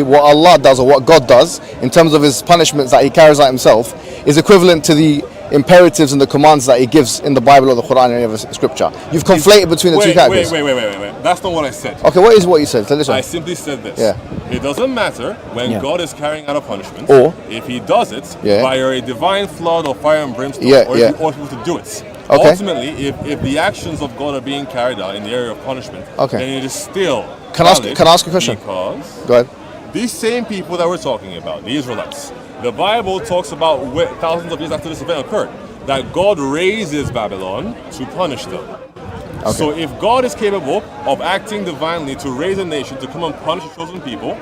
what Allah does or what God does in terms of his punishments that he carries out himself is equivalent to the imperatives and the commands that he gives in the Bible or the Quran or any other scripture. You've conflated between the two categories. Wait. That's not what I said. Okay, what is what you said? I simply said this. Yeah. It doesn't matter when God is carrying out a punishment, or if he does it via a divine flood or fire and brimstone, or if he orders people to do it. Okay. Ultimately, if the actions of God are being carried out in the area of punishment, then it is still Can I ask a question? Because go ahead. These same people that we're talking about, the Israelites, the Bible talks about thousands of years after this event occurred, that God raises Babylon to punish them. Okay. So if God is capable of acting divinely to raise a nation to come and punish the chosen people,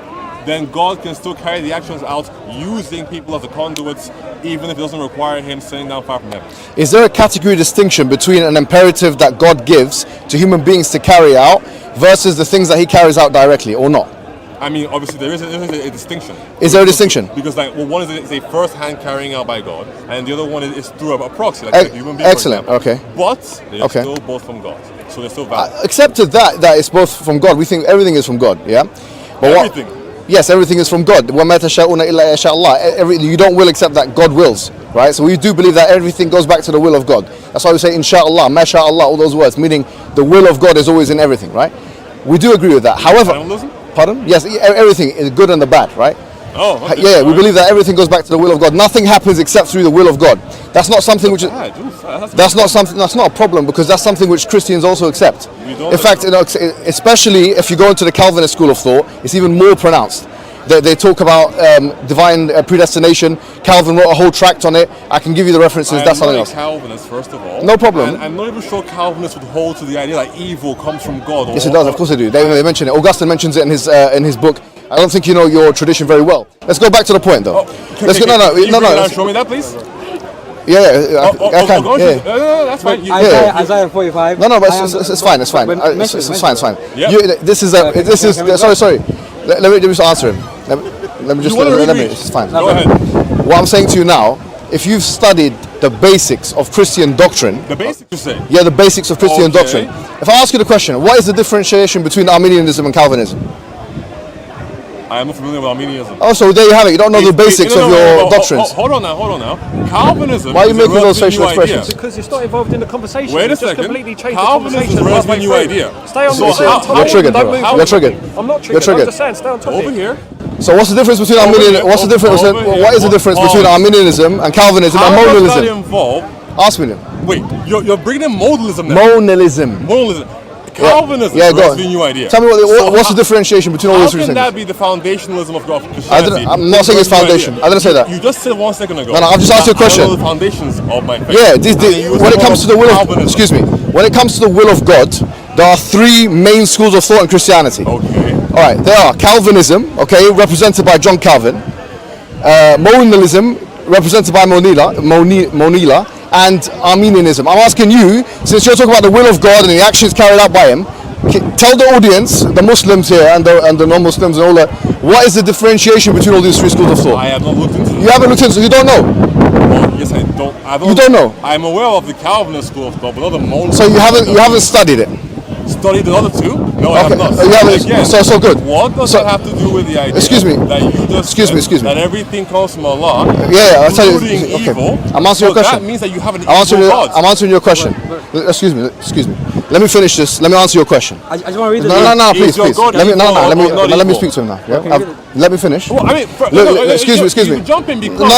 then God can still carry the actions out using people as the conduits, even if it doesn't require him sending down fire from heaven. Is there a category distinction between an imperative that God gives to human beings to carry out versus the things that he carries out directly, or not? I mean, obviously there is a distinction. Is there a distinction? Because one is a first-hand carrying out by God, and the other one is through a proxy, like a human being. Excellent. Okay. But they're still both from God, so they're still valid. Accepted that it's both from God. We think everything is from God. Yeah. But everything. Yes, everything is from God. You don't will accept that God wills, right? So we do believe that everything goes back to the will of God. That's why we say inshallah, mashallah, all those words, meaning the will of God is always in everything, right? We do agree with that. However, pardon? Yes, everything is good and the bad, right? Oh, okay. Yeah, we believe that everything goes back to the will of God. Nothing happens except through the will of God. That's not something which is, that's not a problem, because that's something which Christians also accept. In fact, especially if you go into the Calvinist school of thought, it's even more pronounced. They talk about divine predestination. Calvin wrote a whole tract on it. I can give you the references. That's something else. Calvinist, first of all. No problem. And I'm not even sure Calvinists would hold to the idea that evil comes from God. Yes, it does. Of course they do. They mention it. Augustine mentions it in his book. I don't think you know your tradition very well. Let's go back to the point, though. Let's go. No. Show me that, please. Yeah, I can. No, that's fine. Isaiah 45. No, but it's fine. It's fine. It's fine. Yep. This is. Sorry. Let me just answer him. Let me just. It's fine. Go ahead. What I'm saying to you now, if you've studied the basics of Christian doctrine. The basics, you say? Yeah, the basics of Christian doctrine. If I ask you the question, what is the differentiation between Arminianism and Calvinism? I am not familiar with Arminianism. Oh, so there you have it. You don't know the basics of your doctrines. Hold on now. Calvinism. Why are you making those facial expressions? Because it's not involved in the conversation. Wait a second. Completely changed Calvinism is a relatively new idea. Stay on You're triggered. You're triggered. I'm not triggered. You're triggered. I'm just saying, stay on topic. Over here. So what's the difference between Arminianism? What is the difference between Arminianism and Calvinism and modalism? Ask me then. Wait, you're bringing in modalism now. Modalism. Calvinism is a relatively new idea. Tell me what's the differentiation between all these three things? How can that be the foundationalism of Christianity? I'm not saying it's foundation. I didn't say that. You just said 1 second ago. No, I've just asked you a question. I know the foundations of my faith. Yeah, when it comes to the will of, when it comes to the will of God, there are three main schools of thought in Christianity. Okay. All right, there are Calvinism, represented by John Calvin, Monalism, represented by Monila, and Arminianism. I'm asking you, since you're talking about the will of God and the actions carried out by him, tell the audience, the Muslims here and the non-Muslims and all that, what is the differentiation between all these three schools of thought? I have not looked into it. You haven't looked into it, so you don't know? Well, yes, I don't. You don't know? I'm aware of the Calvinist school of thought, but not the Monist. So you haven't studied it? Studied the other two? No, I have not. Again, so good. What does that have to do with the idea? Excuse me. That you just excuse me. That everything comes from Allah. I'll tell you. Including evil. I'm answering your question. That means that you have an evil God. I'm answering your question. Excuse me. Let me finish this. Let me answer your question. I just want to read this. No, please. Let me speak to him now. Yeah? Let me finish. Well, I mean, excuse me. You jump in because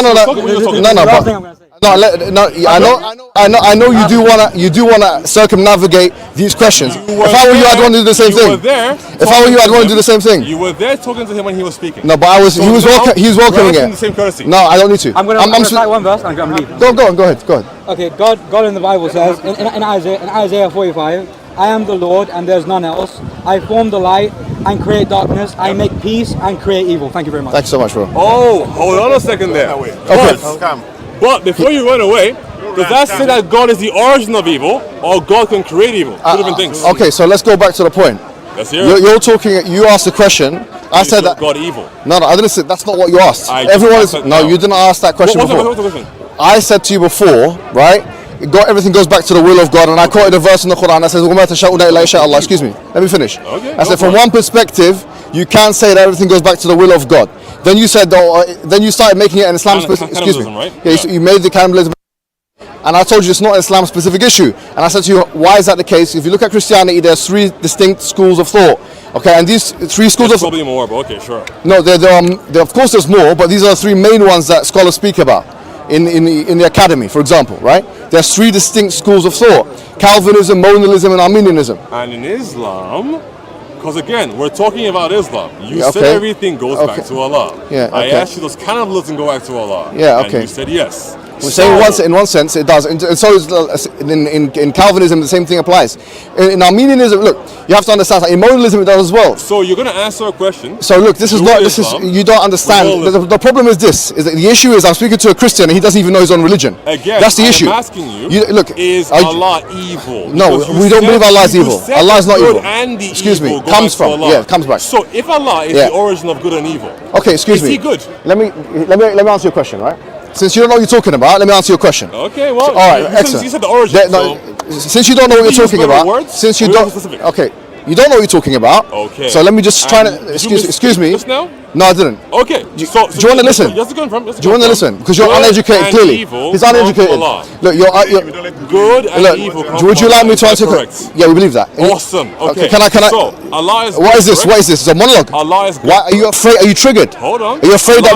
I know you do wanna circumnavigate these questions. If I were you, I'd want to do the same thing. If I were you, I'd want to do the same thing. You were there talking to him when he was speaking. No, but he was welcoming it. The same courtesy. No, I don't need to. I'm going to recite one verse and I'm leaving. Go on. Go ahead. Okay, God in the Bible says in Isaiah 45, I am the Lord and there's none else. I form the light and create darkness. I make peace and create evil. Thank you very much. Thanks so much, bro. Oh, hold on a second there. But before you run away, does that say that God is the origin of evil, or God can create evil? Two different things. Okay, so let's go back to the point. Let's hear it. You're talking. You asked the question. I said that God evil. No, I didn't say. That's not what you asked. You didn't ask that question before. What's the question? I said to you before, right? Everything goes back to the will of God, and I quoted a verse in the Quran that says, "Excuse me. Let me finish." Okay, I said, from one perspective, you can say that everything goes back to the will of God. Then you said, then you started making it an Islam specific. Excuse me. Right? Yeah, you made the cannibalism. And I told you it's not an Islam specific issue. And I said to you, why is that the case? If you look at Christianity, there's 3 distinct schools of thought. Okay, and these 3 schools There's probably more, but okay, sure. No, of course there's more, but these are the 3 main ones that scholars speak about in the academy, for example, right? There's 3 distinct schools of thought: Calvinism, Monalism, and Arminianism. And in Islam, because again, we're talking about Islam. You said everything goes back to Allah. Yeah, I asked you, does cannibalism go back to Allah? Yeah, okay. And you said yes. We're saying in one sense it does, and so is in Calvinism the same thing applies. In Arminianism, look, you have to understand that in Monalism it does as well. So you're going to answer a question. So look, you don't understand. The problem is this: is that the issue is I'm speaking to a Christian and he doesn't even know his own religion. Again, that's the issue. I'm asking you, look, is Allah evil? No, we don't believe Allah is evil. Allah is not evil. And the excuse me, evil comes from Allah. comes back. So if Allah is the origin of good and evil, okay, excuse me. Is he good? Let me answer your question, right? Since you don't know what you're talking about, let me answer your question. Okay, well, all right, excellent. You said the origin. Since you don't know what you're talking about, since you don't, okay, you don't know what you're talking about. Okay. So let me just try to excuse me. Just now? No, I didn't. Okay. Do you want to listen? Just to confirm. Do you want to listen? Because you're uneducated. Clearly, he's uneducated. Look, you're good and evil. Would you like me to answer? Correct. Yeah, we believe that. Awesome. Okay. Can I? So Allah is. What is this? What is this? It's a monologue. Allah is good. Why are you afraid? Are you triggered? Hold on. Are you afraid that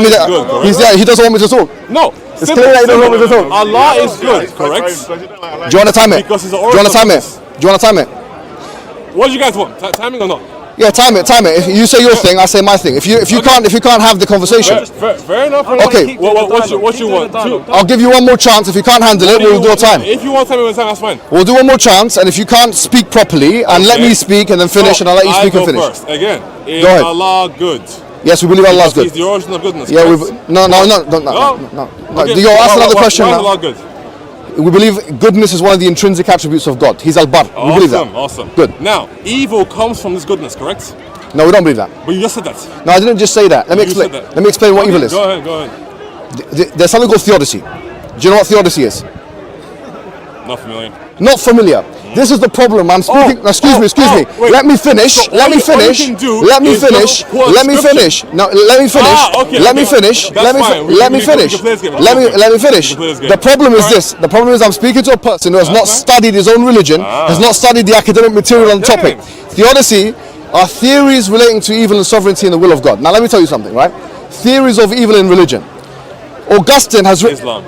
he's there? He doesn't want me to talk. No. It's clear that he doesn't want me to talk. Allah is good. Correct. Do you want to time it? Because he's the Do you want to time it? Do you want to time it? What do you guys want? Timing or not? Yeah, time it. If you say your thing, I say my thing. If you can't have the conversation. Fair enough. Okay. What you want? I'll give you one more chance. If you can't handle it, we'll do a time. If you want time, that's fine. We'll do one more chance, and if you can't speak properly, and let me speak and then finish, and I'll let you speak and finish. First. Again, is go ahead. Allah good? Yes, we believe Allah is good. He's the origin of goodness. Yeah, no. Okay. You're asking another question why now. Is Allah good? We believe goodness is one of the intrinsic attributes of God. He's Al-Bar. We believe that. Awesome. Good. Now, evil comes from this goodness, correct? No, we don't believe that. But you just said that. No, I didn't just say that. Let me explain. Let me explain what evil is. Go ahead. There's something called theodicy. Do you know what theodicy is? Not familiar. Not familiar. This is the problem. I'm speaking. Excuse me. Wait. Let me finish. So Let me finish. Let me finish. Let me finish. No, let me finish. Okay, let me finish. Let me finish. Let me finish. The problem is this. The problem is I'm speaking to a person who has not studied his own religion, has not studied the academic material on the topic. Theodicy are theories relating to evil and sovereignty and the will of God. Now let me tell you something, right? Theories of evil in religion. Augustine has written. Islam.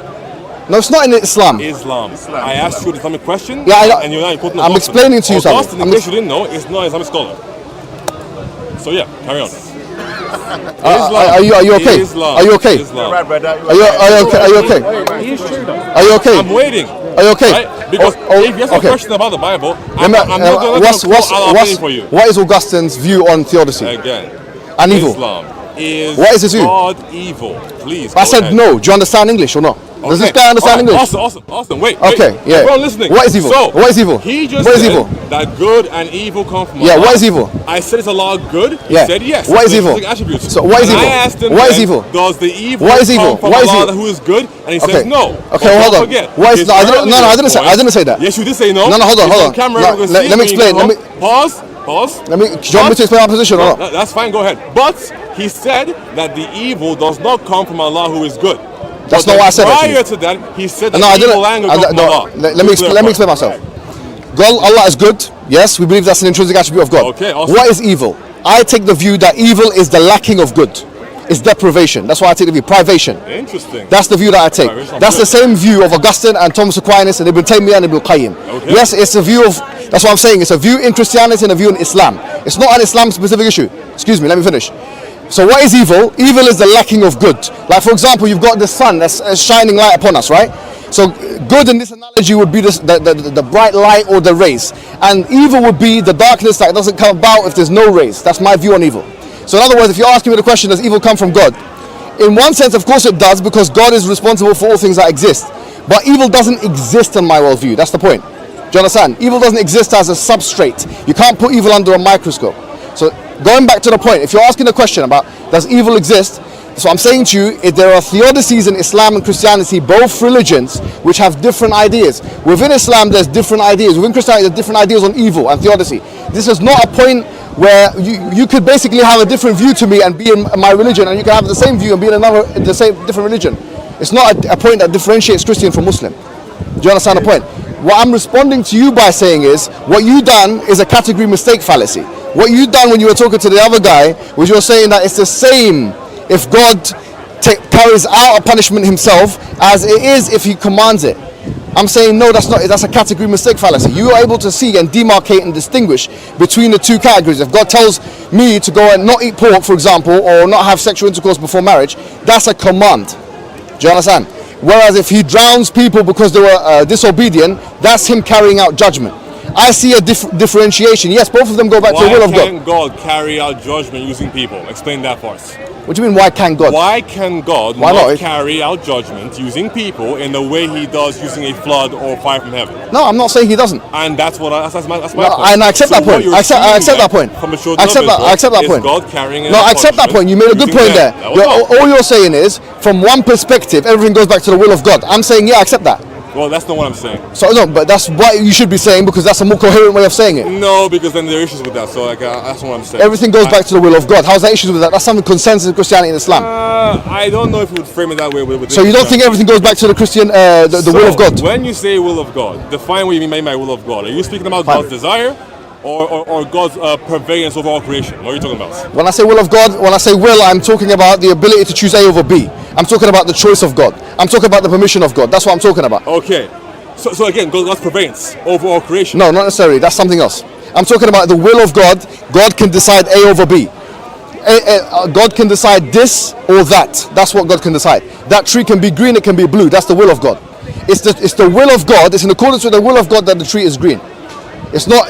No, it's not in Islam. Islam. I asked you an Islamic question. Yeah, and you're not quoting I'm explaining to you something. Augustine, in case you didn't know, is not an Islamic scholar. So yeah, carry on. Are you okay? Islam. Are you okay? Islam. Are you okay? Are you okay? Are you okay? I'm waiting. Are you okay? Right? Because if you ask a question about the Bible, I'm not going to quote Allah for you. What is Augustine's view on theodicy? Again. And evil. Islam is what is his view? God evil. Please. I said no. Do you understand English or not? Does this guy understand English? Awesome. Wait. Okay, yeah. Everyone listening. What is evil? So, what is evil? He just what is said evil? that good and evil come from Allah. Yeah, what is evil? I said, is Allah good? He yeah. said yes. What is evil? Attributes. So what is evil? I asked him, what is evil? Does the evil what is evil? come from what is Allah evil? who is good? And he says no. Okay, well, hold on. What is, I didn't say that. Yes, you did say no. No, hold on. Camera, let me explain. Pause. Do you want me to explain my position or not? That's fine, go ahead. But he said that the evil does not come from Allah who is good. That's not what I said. Prior to that, he said that no, evil anger comes from Allah. Let me explain myself. God, Allah is good. Yes, we believe that's an intrinsic attribute of God. Okay, awesome. What is evil? I take the view that evil is the lacking of good. It's deprivation. That's why I take the view. Privation. Interesting. That's the view that I take. That's the same view of Augustine and Thomas Aquinas and Ibn Taymiyyah and Ibn Qayyim. Okay. Yes, it's a view of. That's what I'm saying. It's a view in Christianity and a view in Islam. It's not an Islam-specific issue. Excuse me. Let me finish. So what is evil? Evil is the lacking of good. Like for example, you've got the sun that's shining light upon us, right? So good in this analogy would be the bright light or the rays, and evil would be the darkness that doesn't come about if there's no rays. That's my view on evil. So in other words, if you're asking me the question, does evil come from God? In one sense, of course it does, because God is responsible for all things that exist. But evil doesn't exist in my worldview. That's the point. Do you understand? Evil doesn't exist as a substrate. You can't put evil under a microscope. So going back to the point, if you're asking the question about does evil exist, so I'm saying to you, there are theodicies in Islam and Christianity, both religions, which have different ideas. Within Islam, there's different ideas. Within Christianity, there's different ideas on evil and theodicy. This is not a point where you could basically have a different view to me and be in my religion, and you can have the same view and be in the same different religion. It's not a point that differentiates Christian from Muslim. Do you understand the point? What I'm responding to you by saying is, what you done is a category mistake fallacy. What you done when you were talking to the other guy was you're saying that it's the same if God carries out a punishment himself as it is if he commands it. I'm saying no, that's not. That's a category mistake fallacy. You are able to see and demarcate and distinguish between the two categories. If God tells me to go and not eat pork, for example, or not have sexual intercourse before marriage, that's a command. Do you understand? Whereas if he drowns people because they were disobedient, that's him carrying out judgment. I see a differentiation. Yes, both of them go back to the will of God. Why can't God carry out judgment using people? Explain that for us. What do you mean, why can't God? Why can God not carry out judgment using people in the way he does using a flood or fire from heaven? No, I'm not saying he doesn't. And that's my point. And I accept that point. I accept that point. I accept that point. God carrying no, I accept that point. You made a good point there. All you're saying is, from one perspective, everything goes back to the will of God. I'm saying, yeah, I accept that. Well, that's not what I'm saying. So no, but that's what you should be saying, because that's a more coherent way of saying it. No, because then there are issues with that. So that's what I'm saying. Everything goes back to the will of God. How's there issues with that? That's something consensus in Christianity and Islam. I don't know if we would frame it that way. So you don't think everything goes back to the Christian, the will of God? When you say will of God, define what you mean by will of God. Are you speaking about God's desire? Or God's purveyance over all creation? What are you talking about? When I say will of God, when I say will, I'm talking about the ability to choose A over B. I'm talking about the choice of God. I'm talking about the permission of God. That's what I'm talking about. Okay. So again, God's purveyance over all creation. No, not necessarily. That's something else. I'm talking about the will of God. God can decide A over B. God can decide this or that. That's what God can decide. That tree can be green, it can be blue. That's the will of God. It's the will of God. It's in accordance with the will of God that the tree is green. It's not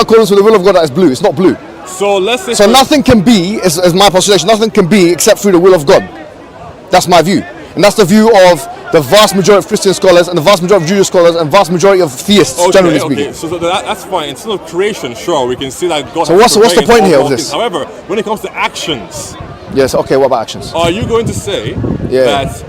accordance with the will of God that it's blue. It's not blue. So let's say. So nothing can be, as my postulation, nothing can be except through the will of God. That's my view, and that's the view of the vast majority of Christian scholars and the vast majority of Jewish scholars and vast majority of theists, generally speaking. So that's fine. Instead of creation, sure, we can see that God. So what's the point here of this? However, when it comes to actions. Yes. Okay. What about actions? Are you going to say that?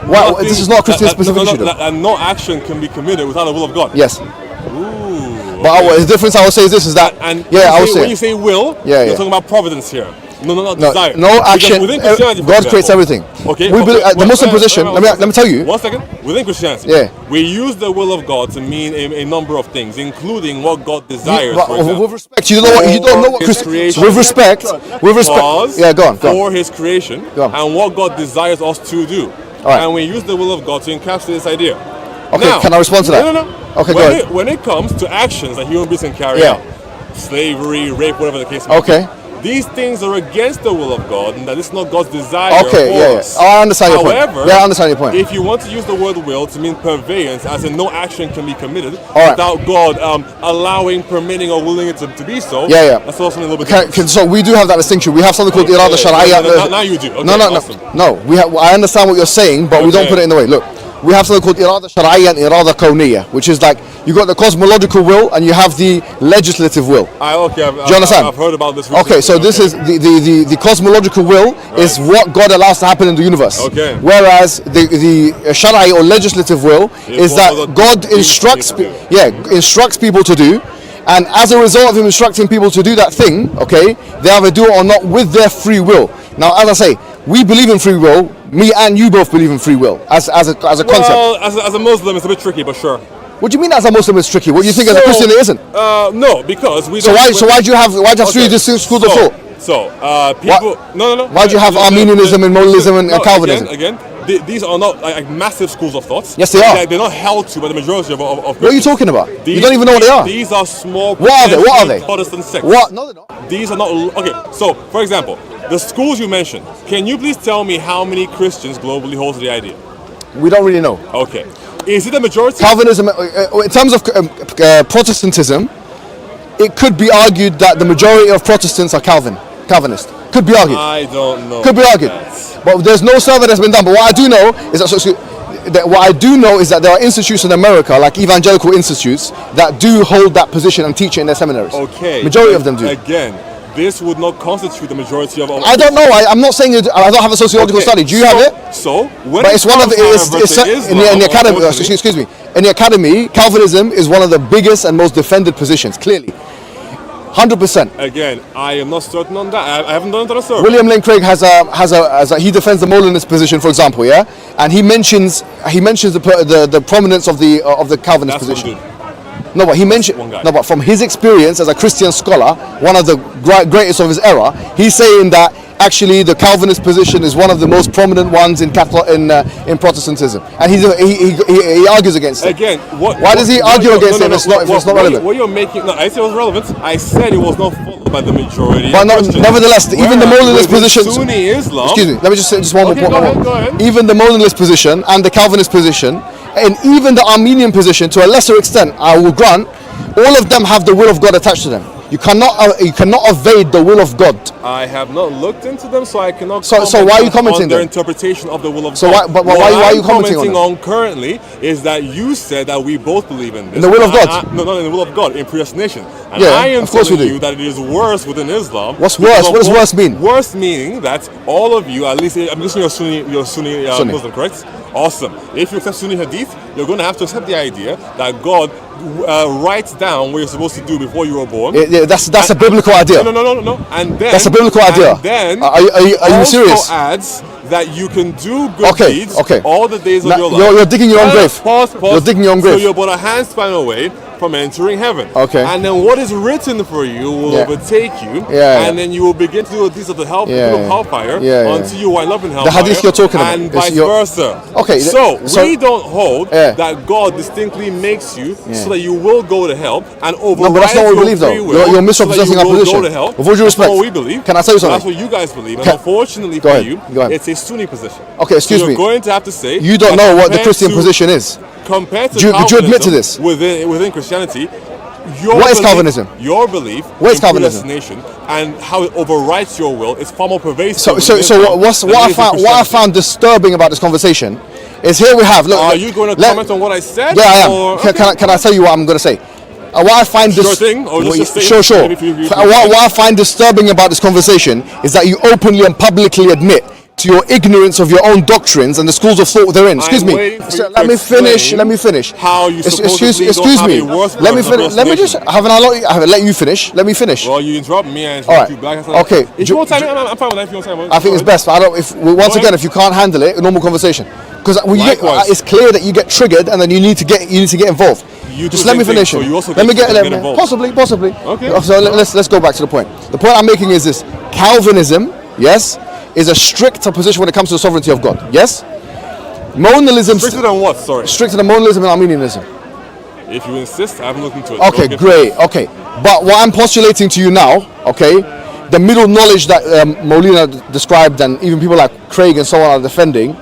Well, this is not a Christian specific issue. That no action can be committed without the will of God. Yes. Ooh. But the difference I would say is this: is that when you say will, you're talking about providence here. No, desire. No action. God creates everything. Okay. The Muslim position. Let me tell you. 1 second. Within Christianity, we use the will of God to mean a number of things, including what God desires. With respect, you don't know what Christian. With respect. Yeah, go on. For His creation and what God desires us to do, and we use the will of God to encapsulate this idea. Okay. Now, can I respond to that? No. Okay, go ahead. When it comes to actions that human beings can carry out, slavery, rape, whatever the case may be. These things are against the will of God, and that it's not God's desire for us. I understand your point. However, I understand your point. If you want to use the word will to mean purveyance, as in no action can be committed without God allowing, permitting, or willing it to be so, that's also a little bit different. So we do have that distinction. We have something called irada shar'iyya. Now you do. Okay, no. I understand what you're saying, but we don't put it in the way. Look. We have something called irada shar'iyya and irada kawniyya, which is like you got the cosmological will and you have the legislative will. Do you understand? I've heard about this recently. Okay, so this is the cosmological will is what God allows to happen in the universe. Okay. Whereas the shar'i or legislative will is that God instructs people to do, and as a result of Him instructing people to do that thing, they either do it or not with their free will. Now, as I say, we believe in free will. Me and you both believe in free will as a concept. Well, as a Muslim, it's a bit tricky, but sure. What do you mean as a Muslim it's tricky? What do you think as a Christian it isn't? No, because we. So why do you have three distinct schools of thought? People. No. Why do you have Arminianism and Modalism and Calvinism? Again, these are not like massive schools of thoughts. Yes, they are. They're not held to by the majority of What are you talking about? You don't even know what they are. These are small. What are they? Protestant sects. What? No, they're not. These are not. Okay, so for example, the schools you mentioned. Can you please tell me how many Christians globally hold to the idea? We don't really know. Okay. Is it the majority? Calvinism, in terms of Protestantism, it could be argued that the majority of Protestants are Calvinist. Could be argued. I don't know. Could be argued. But there's no survey that's been done. But what I do know is that there are institutes in America, like evangelical institutes, that do hold that position and teach it in their seminaries. Okay. Majority of them do. Again, this would not constitute the majority of. I don't know. I'm not saying I don't have a sociological study. Do you have it? So, but it's one of the in the academy. Excuse me. In the academy, Calvinism is one of the biggest and most defended positions. Clearly, 100%. Again, I am not certain on that. I haven't done it on a survey. William Lane Craig he defends the Molinist position, for example, yeah, and he mentions the prominence of the Calvinist That's position. one dude. No, but he mentioned one guy. no, but from his experience as a Christian scholar, one of the greatest of his era, he's saying that actually the Calvinist position is one of the most prominent ones in Protestantism, and he argues against it. Again, why does he argue against it if it's not relevant? What you're making? No, I said it was relevant. I said it was not followed by the majority. But nevertheless, even the Molinist position. Sunni Islam. Excuse me. Let me just say just one more point. Go ahead. Even the Molinist position and the Calvinist position, and even the Armenian position, to a lesser extent, I will grant, all of them have the will of God attached to them. You cannot evade the will of God. I have not looked into them, so I cannot. So why are you commenting on their then? interpretation of the will of So God? why are you commenting on currently is that you said that we both believe in this. In the will of God? No, not in the will of God, in predestination. And Yeah, I am of course we telling do. you that it is worse within Islam. What's worse? What does worse mean? Worse meaning that all of you, at least I'm listening to you're Sunni. Muslim, correct? Awesome. If you accept Sunni Hadith, you're going to have to accept the idea that God writes down what you're supposed to do before you were born. Yeah, that's a biblical idea. No. And then That's a biblical idea. And then Are you serious? Also adds that you can do good deeds all the days of Now, your life. you're digging your own grave. Pause. You're digging your own grave. So you're about a handspan away from entering heaven. Okay. And then what is written for you will overtake you. Yeah. And then you will begin to do the deeds of the hellfire until you wind up in hellfire. The hadith you're talking about. And vice versa. Okay. So we don't hold that God distinctly makes you so that you will go to hell and override but that's not what we believe, though. You're misrepresenting our position. Go to hell. With all due respect, that's what we believe. Can I tell you something? That's what you guys believe. And unfortunately for you, it's a Sunni position. Okay, excuse so me. You're going to have to say you don't know what the Christian position is. Compared to Would you admit to this? Within Christianity, what is Calvinism? Your belief what is in Calvinism? predestination and how it overrides your will is far more pervasive. So what I found disturbing about this conversation is here we have. Look, are you going to comment on what I said? Yeah, I am. Or, Can I tell you what I'm going to say? What I find Sure. What I find disturbing about this conversation is that you openly and publicly admit to your ignorance of your own doctrines and the schools of thought they're in. Excuse me. Let me finish. How you excuse me. Let me finish. Let me just let you finish. Let me finish. Well, you interrupt me and All you right. back. Okay. If you want time, I'm fine with that. If you want time, I think it's best. But if you can't handle it, a normal conversation. Because it's clear that you get triggered and then you need to get involved. Just let me finish. So you also let me get involved. Possibly. Okay. So let's go back to the point. The point I'm making is this: Calvinism, yes, is a stricter position when it comes to the sovereignty of God. Yes. Monalism. Stricter than what? Sorry. Stricter than monalism and Armenianism. If you insist, I haven't looked into it. Okay, great. Okay, but what I'm postulating to you now, okay, the middle knowledge that Molina described and even people like Craig and so on are defending,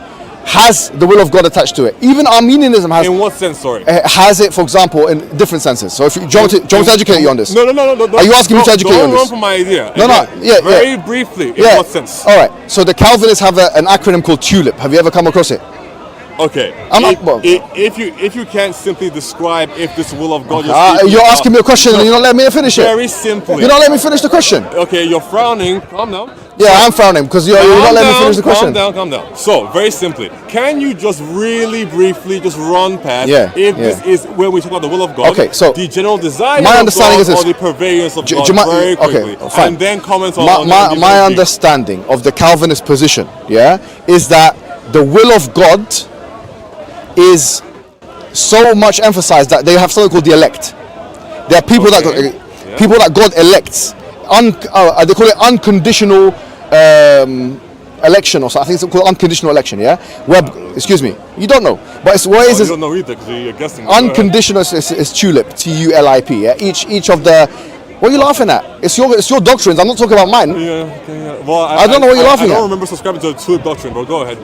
has the will of God attached to it. Even Armenianism has. In what sense? Sorry. Has it, for example, in different senses. So, if you, do you want to educate you on this? No. Are you asking me to educate you on this? Don't run from my idea. Yeah. Very briefly. In what sense? All right. So the Calvinists have an acronym called TULIP. Have you ever come across it? Okay. If you can't simply describe if this will of God you're asking me a question and you're not letting me finish it. Very simply. You're not letting me finish the question. Okay, you're frowning. Calm down. Yeah, I'm frowning because you're not letting me finish the question. Calm down. So, very simply, can you just really briefly just run past this is where we talk about the will of God, okay, so the general desire my of understanding God is this. or the purveyance of God very quickly, fine. and then comment on my understanding of the Calvinist position, is that the will of God is so much emphasized that they have something called the elect. There are people that God elects. They call it unconditional election, or so. I think it's called unconditional election. Excuse me, you don't know, but it's what is you don't know either because you're guessing. Unconditional is TULIP, TULIP. Each of the. What are you laughing at? It's your doctrines. I'm not talking about mine. Yeah. Well, I don't know what you're laughing at. I don't remember subscribing to the TULIP doctrine, but go ahead.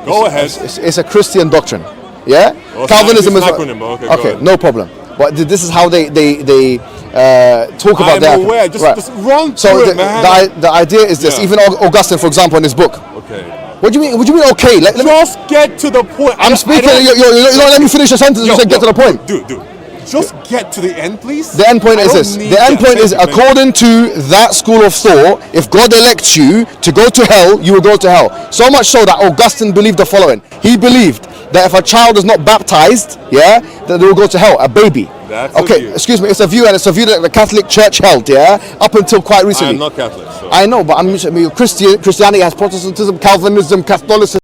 It's a Christian doctrine. Yeah. Well, Calvinism is an acronym, but okay. No problem. But this is how they talk about that. I'm aware. Just run through so it, man. The idea is this. Even Augustine, for example, in his book. Okay. What do you mean? What do you mean? Okay. Just get to the point. I'm speaking. You're not letting me finish the sentence. You said get to the point. Dude. Just get to the end, please. The end point is this. The end point is, according to that school of thought, if God elects you to go to hell, you will go to hell. So much so that Augustine believed the following. He believed that if a child is not baptized, that they will go to hell, a baby. That's a Okay, view. excuse me, it's a view, and it's a view that the Catholic Church held, yeah, up until quite recently. I'm not Catholic, so. I know, but Christianity has Protestantism, Calvinism, Catholicism.